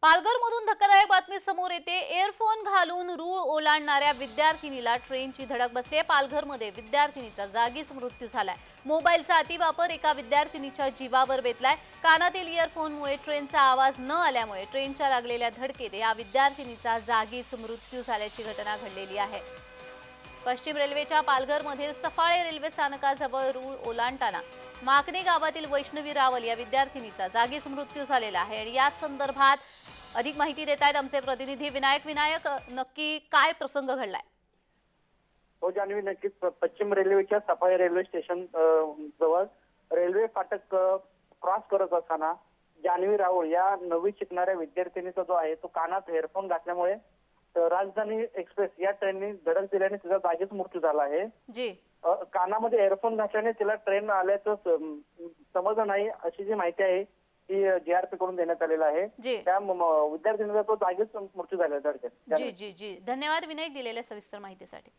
पालघरमधून धक्कादायक बातमी समोर येते। इयरफोन घालून रूळ ओलांडणाऱ्या विद्यार्थिनीला ट्रेनची धडक बसली आहे। पालघरमध्ये विद्यार्थिनीचा जागीच मृत्यू झालाय। मोबाईलचा अतिवापर एका विद्यार्थिनीच्या जीवावर बेतलाय। कानातील इयरफोनमुळे ट्रेनचा आवाज न आल्यामुळे ट्रेनच्या लागलेल्या धडकेत या विद्यार्थिनीचा जागीच मृत्यू झाल्याची घटना घडलेली आहे। पश्चिम रेल्वेच्या पालघरमधील सफाळे रेल्वे स्थानकाजवळ रूळ ओलांडताना माकणे गावातील वैष्णवी रावल या विद्यार्थिनीचा जागीच मृत्यू झालेला आहे। आणि या संदर्भात अधिक माहिती देत आहेत आमचे प्रतिनिधी विनायक, नक्की काय प्रसंग घडलाय? हो जान्हवी, नक्कीच पश्चिम रेल्वेच्या सफाई रेल्वे स्टेशन जवळ रेल्वे फाटक क्रॉस करत असताना जान्हवी राऊळ या नवी शिकणाऱ्या विद्यार्थिनीचा जो आहे तो कानात हेडफोन घातल्यामुळे राजधानी एक्सप्रेस या ट्रेनने धडक दिल्याने तिचा जागीच मृत्यू झाला आहे। जी कानामध्ये हेडफोन घातल्याने तिला ट्रेन आल्याचं समजलं नाही अशी जी माहिती आहे ती जीआरपी कडून देण्यात आलेला आहे। जी त्या विद्यार्थिनीचा तो जागीच मृत्यू झाला धडकेत। जी जी जी धन्यवाद विनायक, दिलेल्या सविस्तर माहितीसाठी।